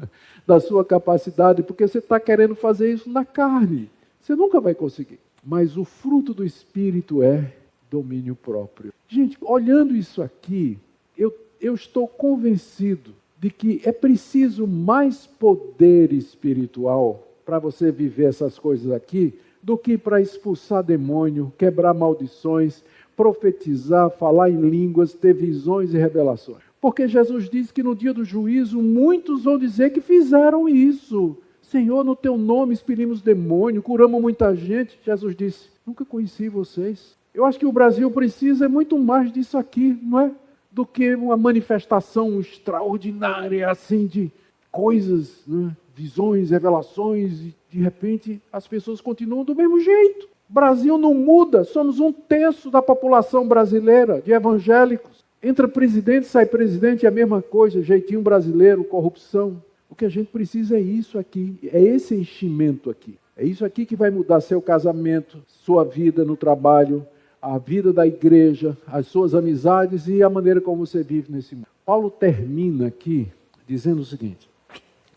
da sua capacidade, porque você está querendo fazer isso na carne. Você nunca vai conseguir. Mas o fruto do Espírito é domínio próprio. Gente, olhando isso aqui, eu estou convencido de que é preciso mais poder espiritual para você viver essas coisas aqui, do que para expulsar demônio, quebrar maldições, profetizar, falar em línguas, ter visões e revelações. Porque Jesus disse que no dia do juízo, muitos vão dizer que fizeram isso. Senhor, no teu nome expelimos demônio, curamos muita gente. Jesus disse, nunca conheci vocês. Eu acho que o Brasil precisa muito mais disso aqui, não é? Do que uma manifestação extraordinária, assim, de coisas, né? Visões, revelações, e de repente as pessoas continuam do mesmo jeito. O Brasil não muda, somos 1/3 da população brasileira de evangélicos. Entra presidente, sai presidente, é a mesma coisa, jeitinho brasileiro, corrupção. O que a gente precisa é isso aqui, é esse enchimento aqui. É isso aqui que vai mudar seu casamento, sua vida no trabalho, a vida da igreja, as suas amizades e a maneira como você vive nesse mundo. Paulo termina aqui dizendo o seguinte,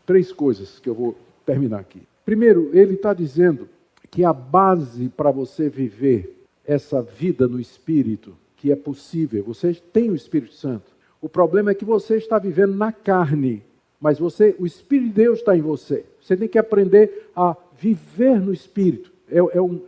3 coisas que eu vou terminar aqui. Primeiro, ele está dizendo que a base para você viver essa vida no Espírito, que é possível, você tem o Espírito Santo. O problema é que você está vivendo na carne, mas o Espírito de Deus está em você. Você tem que aprender a viver no Espírito.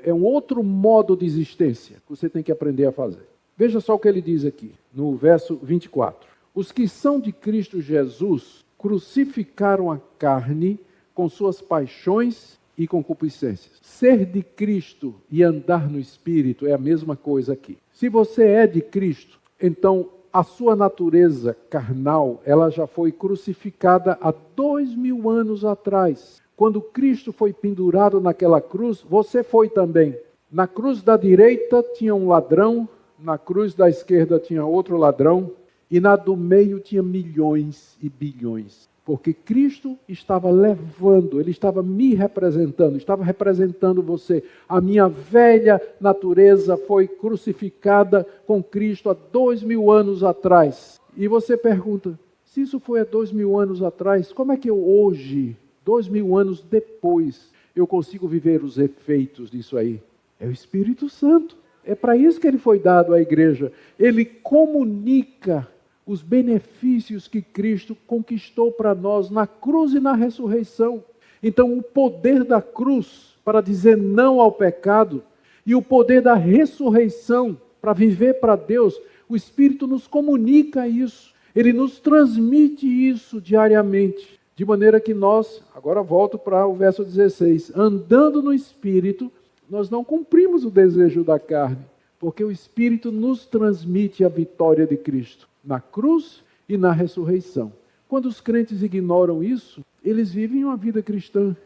É um outro modo de existência que você tem que aprender a fazer. Veja só o que ele diz aqui, no verso 24. Os que são de Cristo Jesus crucificaram a carne com suas paixões e concupiscências. Ser de Cristo e andar no Espírito é a mesma coisa aqui. Se você é de Cristo, então a sua natureza carnal, ela já foi crucificada há 2000 anos atrás. Quando Cristo foi pendurado naquela cruz, você foi também. Na cruz da direita tinha um ladrão, na cruz da esquerda tinha outro ladrão, e na do meio tinha milhões e bilhões. Porque Cristo estava levando, Ele estava me representando, estava representando você. A minha velha natureza foi crucificada com Cristo há 2000 anos atrás. E você pergunta, se isso foi há 2000 anos atrás, como é que eu hoje, 2000 anos depois, eu consigo viver os efeitos disso aí? É o Espírito Santo. É para isso que Ele foi dado à igreja. Ele comunica os benefícios que Cristo conquistou para nós na cruz e na ressurreição. Então, o poder da cruz para dizer não ao pecado e o poder da ressurreição para viver para Deus, o Espírito nos comunica isso. Ele nos transmite isso diariamente. De maneira que nós, agora volto para o verso 16, andando no Espírito, nós não cumprimos o desejo da carne, porque o Espírito nos transmite a vitória de Cristo na cruz e na ressurreição. Quando os crentes ignoram isso, eles vivem uma vida cristã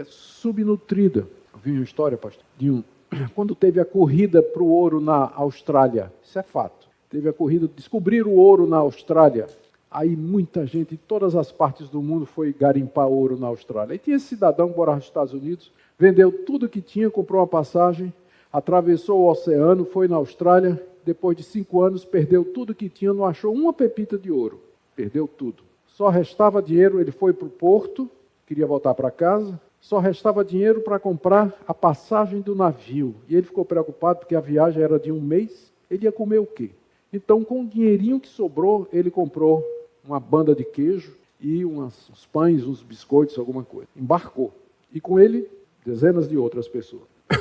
subnutrida. Eu vi uma história, pastor, quando teve a corrida para o ouro na Austrália, isso é fato, teve a corrida, descobriram o ouro na Austrália, aí muita gente de todas as partes do mundo foi garimpar ouro na Austrália. E tinha esse cidadão que morava nos Estados Unidos, vendeu tudo que tinha, comprou uma passagem, atravessou o oceano, foi na Austrália. Depois de 5 anos, perdeu tudo que tinha, não achou uma pepita de ouro. Perdeu tudo. Só restava dinheiro, ele foi para o porto, queria voltar para casa, só restava dinheiro para comprar a passagem do navio. E ele ficou preocupado, porque a viagem era de 1 mês, ele ia comer o quê? Então, com o dinheirinho que sobrou, ele comprou uma banda de queijo e uns pães, uns biscoitos, alguma coisa. Embarcou. E com ele, dezenas de outras pessoas. À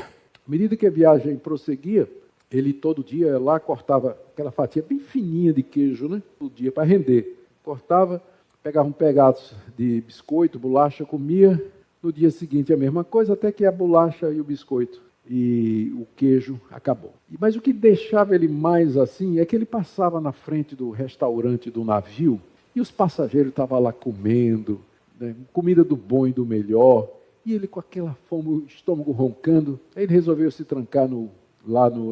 medida que a viagem prosseguia, ele todo dia ia lá, cortava aquela fatia bem fininha de queijo, né? Todo dia, para render. Cortava, pegava um pedaço de biscoito, bolacha, comia. No dia seguinte a mesma coisa, até que a bolacha e o biscoito e o queijo acabou. Mas o que deixava ele mais assim é que ele passava na frente do restaurante do navio e os passageiros estavam lá comendo, né, comida do bom e do melhor, e ele com aquela fome, o estômago roncando, aí ele resolveu se trancar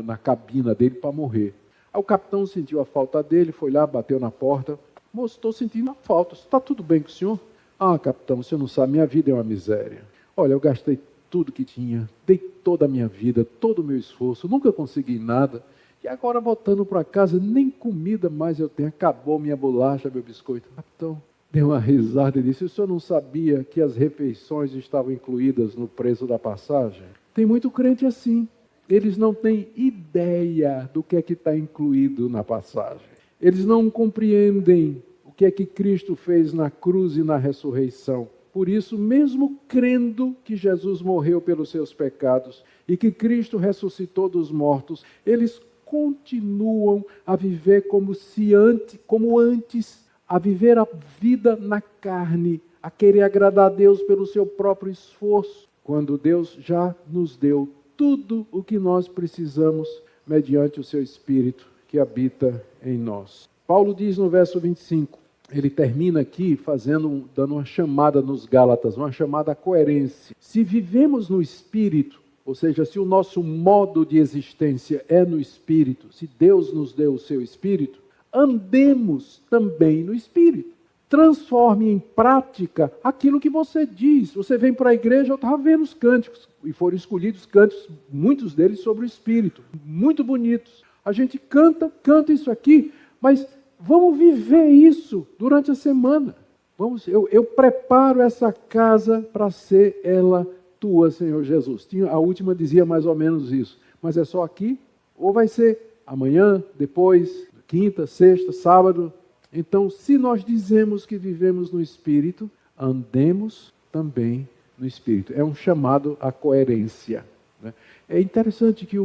na cabina dele para morrer. Aí o capitão sentiu a falta dele, foi lá, bateu na porta. Moço, estou sentindo a falta, está tudo bem com o senhor? Ah, capitão, o senhor não sabe, minha vida é uma miséria. Olha, eu gastei tudo que tinha, dei toda a minha vida, todo o meu esforço, nunca consegui nada. E agora, voltando para casa, nem comida mais eu tenho, acabou minha bolacha, meu biscoito. Capitão, deu uma risada e disse, o senhor não sabia que as refeições estavam incluídas no preço da passagem? Tem muito crente assim. Eles não têm ideia do que é que está incluído na passagem. Eles não compreendem o que é que Cristo fez na cruz e na ressurreição. Por isso, mesmo crendo que Jesus morreu pelos seus pecados e que Cristo ressuscitou dos mortos, eles continuam a viver como antes, a viver a vida na carne, a querer agradar a Deus pelo seu próprio esforço, quando Deus já nos deu tudo o que nós precisamos mediante o seu Espírito que habita em nós. Paulo diz no verso 25, ele termina aqui dando uma chamada nos Gálatas, uma chamada à coerência. Se vivemos no Espírito, ou seja, se o nosso modo de existência é no Espírito, se Deus nos deu o seu Espírito, andemos também no Espírito. Transforme em prática aquilo que você diz. Você vem para a igreja, eu estava vendo os cânticos, e foram escolhidos cânticos, muitos deles sobre o Espírito, muito bonitos. A gente canta isso aqui, mas vamos viver isso durante a semana. Eu preparo essa casa para ser ela tua, Senhor Jesus. A última dizia mais ou menos isso. Mas é só aqui? Ou vai ser amanhã, depois, quinta, sexta, sábado? Então, se nós dizemos que vivemos no Espírito, andemos também no Espírito. É um chamado à coerência, né? É interessante que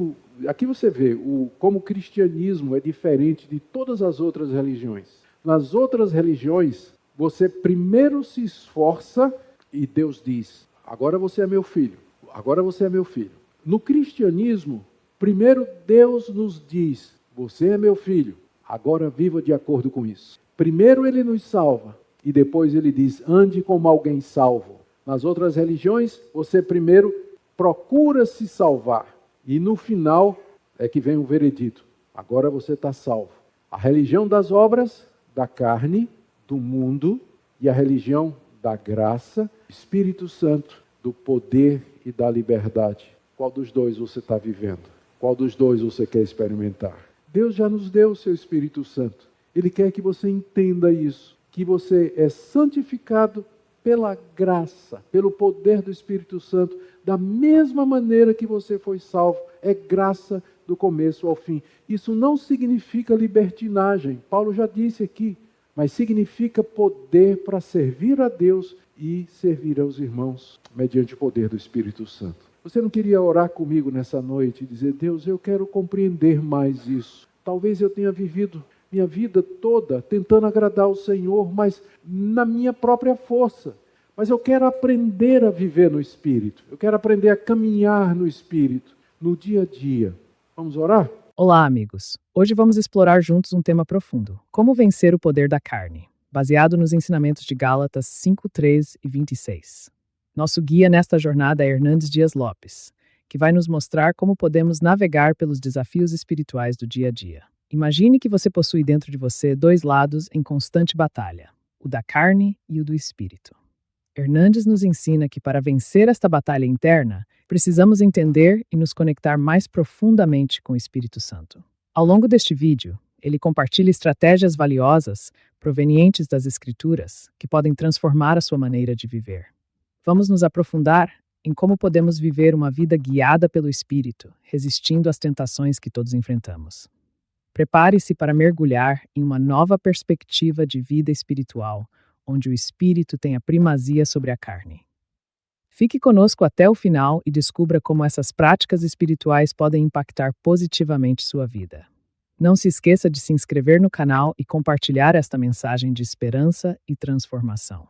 aqui você vê como o cristianismo é diferente de todas as outras religiões. Nas outras religiões, você primeiro se esforça e Deus diz, agora você é meu filho, agora você é meu filho. No cristianismo, primeiro Deus nos diz, você é meu filho, agora viva de acordo com isso. Primeiro ele nos salva e depois ele diz, ande como alguém salvo. Nas outras religiões, você primeiro procura se salvar e no final é que vem o veredito. Agora você está salvo. A religião das obras, da carne, do mundo e a religião da graça, Espírito Santo, do poder e da liberdade. Qual dos dois você está vivendo? Qual dos dois você quer experimentar? Deus já nos deu o seu Espírito Santo. Ele quer que você entenda isso, que você é santificado pela graça, pelo poder do Espírito Santo, da mesma maneira que você foi salvo. É graça do começo ao fim. Isso não significa libertinagem, Paulo já disse aqui, mas significa poder para servir a Deus e servir aos irmãos, mediante o poder do Espírito Santo. Você não queria orar comigo nessa noite e dizer, Deus, eu quero compreender mais isso. Talvez eu tenha vivido minha vida toda tentando agradar o Senhor, mas na minha própria força. Mas eu quero aprender a viver no Espírito. Eu quero aprender a caminhar no Espírito, no dia a dia. Vamos orar? Olá, amigos. Hoje vamos explorar juntos um tema profundo. Como vencer o poder da carne, baseado nos ensinamentos de Gálatas 5, 3 e 26. Nosso guia nesta jornada é Hernandes Dias Lopes, que vai nos mostrar como podemos navegar pelos desafios espirituais do dia a dia. Imagine que você possui dentro de você dois lados em constante batalha, o da carne e o do espírito. Hernandes nos ensina que para vencer esta batalha interna, precisamos entender e nos conectar mais profundamente com o Espírito Santo. Ao longo deste vídeo, ele compartilha estratégias valiosas provenientes das Escrituras que podem transformar a sua maneira de viver. Vamos nos aprofundar em como podemos viver uma vida guiada pelo Espírito, resistindo às tentações que todos enfrentamos. Prepare-se para mergulhar em uma nova perspectiva de vida espiritual, onde o Espírito tem a primazia sobre a carne. Fique conosco até o final e descubra como essas práticas espirituais podem impactar positivamente sua vida. Não se esqueça de se inscrever no canal e compartilhar esta mensagem de esperança e transformação.